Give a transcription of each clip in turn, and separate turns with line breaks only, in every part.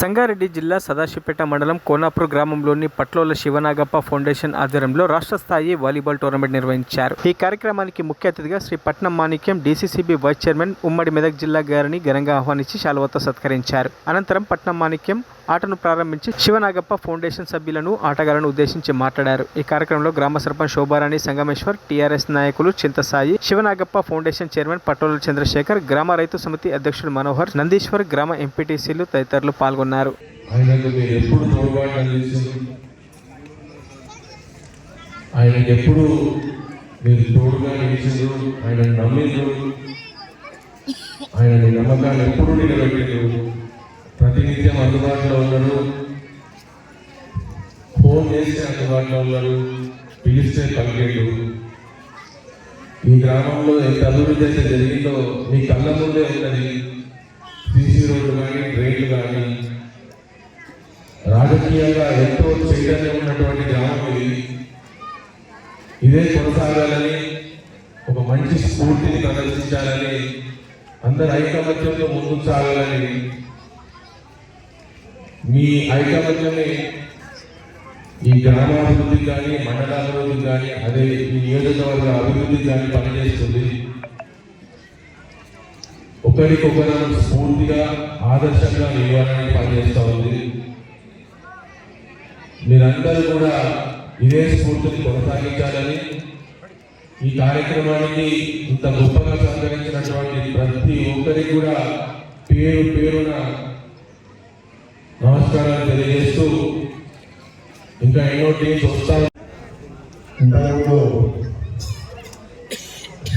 సంగారెడ్డి జిల్లా సదాశివపేట మండలం కోనాపూర్ గ్రామంలోని పట్లోల శివనాగప్ప ఫౌండేషన్ ఆధ్వర్యంలో రాష్ట్ర స్థాయి వాలీబాల్ టోర్నమెంట్ నిర్వహించారు. ఈ కార్యక్రమానికి ముఖ్య అతిథిగా శ్రీ పట్నం మాణిక్యం డీసీసీబీ వైస్ చైర్మన్ ఉమ్మడి మెదక్ జిల్లా గారిని ఘనంగా ఆహ్వానించి శాలువాతో సత్కరించారు. అనంతరం పట్నం మాణిక్యం ఆటను ప్రారంభించి శివనాగప్ప ఫౌండేషన్ సభ్యులను ఆటగాళ్లను ఉద్దేశించి మాట్లాడారు. ఈ కార్యక్రమంలో గ్రామ సర్పంచ్ శోభారాణి సంగమేశ్వర్, టీఆర్ఎస్ నాయకులు చింతసాయి, శివనాగప్ప ఫౌండేషన్ చైర్మన్ పట్టోల చంద్రశేఖర్, గ్రామ రైతు సమితి అధ్యక్షుడు మనోహర్, నందీశ్వర్, గ్రామ ఎంపీటీసీలు తదితరులు పాల్గొన్నారు.
ప్రతినిత్యం అందుబాటులో ఉన్నారు, ఫోన్ చేస్తే అందుబాటులో ఉన్నారు, పిలిస్తే పలికేళ్ళు. ఈ గ్రామంలో ఎంత అభివృద్ధి అయితే జరిగిందో మీ కళ్ళ ముందే ఉన్నది. సీసీ రోడ్లు కానీ, డ్రైన్లు కానీ, రాజకీయంగా ఎంతో చైతన్యం ఉన్నటువంటి గ్రామం ఇది. ఇదే కొనసాగాలని, ఒక మంచి స్ఫూర్తిని ప్రదర్శించాలని, అందరు ఐకమత్యంతో ముందుకు సాగాలని, మీ ఐకమత్యమే ఈ గ్రామాభివృద్ధి కానీ, మండలాభివృద్ధి కానీ, అదే ఈ నియోజకవర్గ అభివృద్ధి కానీ పనిచేస్తుంది. ఒకరికొకరు స్ఫూర్తిగా ఆదర్శంగా నిలవాలని పనిచేస్తూ ఉంది. మీరందరూ కూడా ఇదే స్ఫూర్తిని కొనసాగించాలని, ఈ కార్యక్రమానికి ఇంత గొప్పగా సహకరించినటువంటి ప్రతి ఒక్కరికి కూడా పేరు పేరున నమస్కారాలు తెలియజేస్తూ, ఇంకా ఎన్నో టీమ్స్ వస్తాయి.
ఇంతకు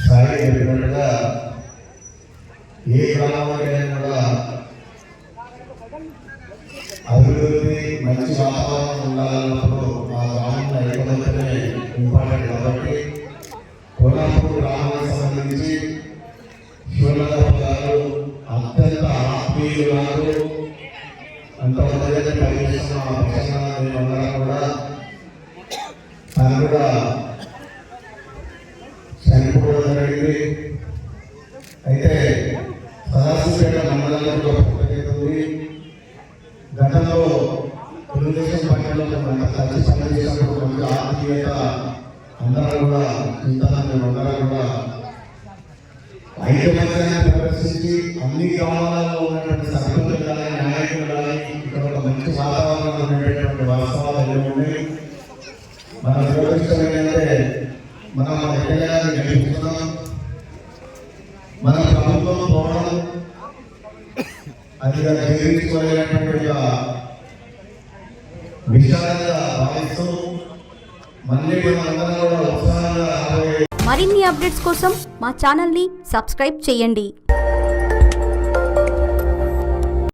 సాయి చెప్పినట్టుగా ఏ గ్రామానికైనా కూడా అభివృద్ధి, మంచి వాతావరణం ఉండాలన్నప్పుడు ఆ గ్రామంలో ఐకమత్యమే ఇంపార్టెంట్. కాబట్టి కోనాపూర్ గ్రామానికి సంబంధించి శివనాగప్ప గారు అత్యంత ఆత్మీయులు, అంత ఉన్నదైతే పనిచేస్తున్న పక్షంగా మేమందరం కూడా తను కూడా చనిపోవడం జరిగింది. అయితే సదాశివపేట మండలంలో ఉంది. గతంలో తెలుగుదేశం పార్టీలో కలిసి పనిచేసినప్పుడు మంచి ఆత్మీయత, అందరం కూడా చింతన మేమందరం కూడా ఐకమత్యాన్ని ప్రదర్శించి అన్ని గ్రామాలలో ఉన్నటువంటి సర్పంచులు కానీ, నాయకులు కానీ ఇక్కడ ఒక మంచి వాతావరణం ఉండేటువంటి వాస్తవాలు ఏమున్నాయి. మన దురదృష్టం ఏంటంటే మనం మన ఎమ్మెల్యేలను గెలుపుతున్నాం, మన ప్రభుత్వం పోవడం అది జీవించుకోలేనటువంటి విషయాలుగా భావిస్తూ మళ్ళీ మనందరం కూడా ఉత్సాహంగా
మరిన్ని అప్డేట్స్ కోసం మా ఛానల్ని సబ్స్క్రైబ్ చేయండి.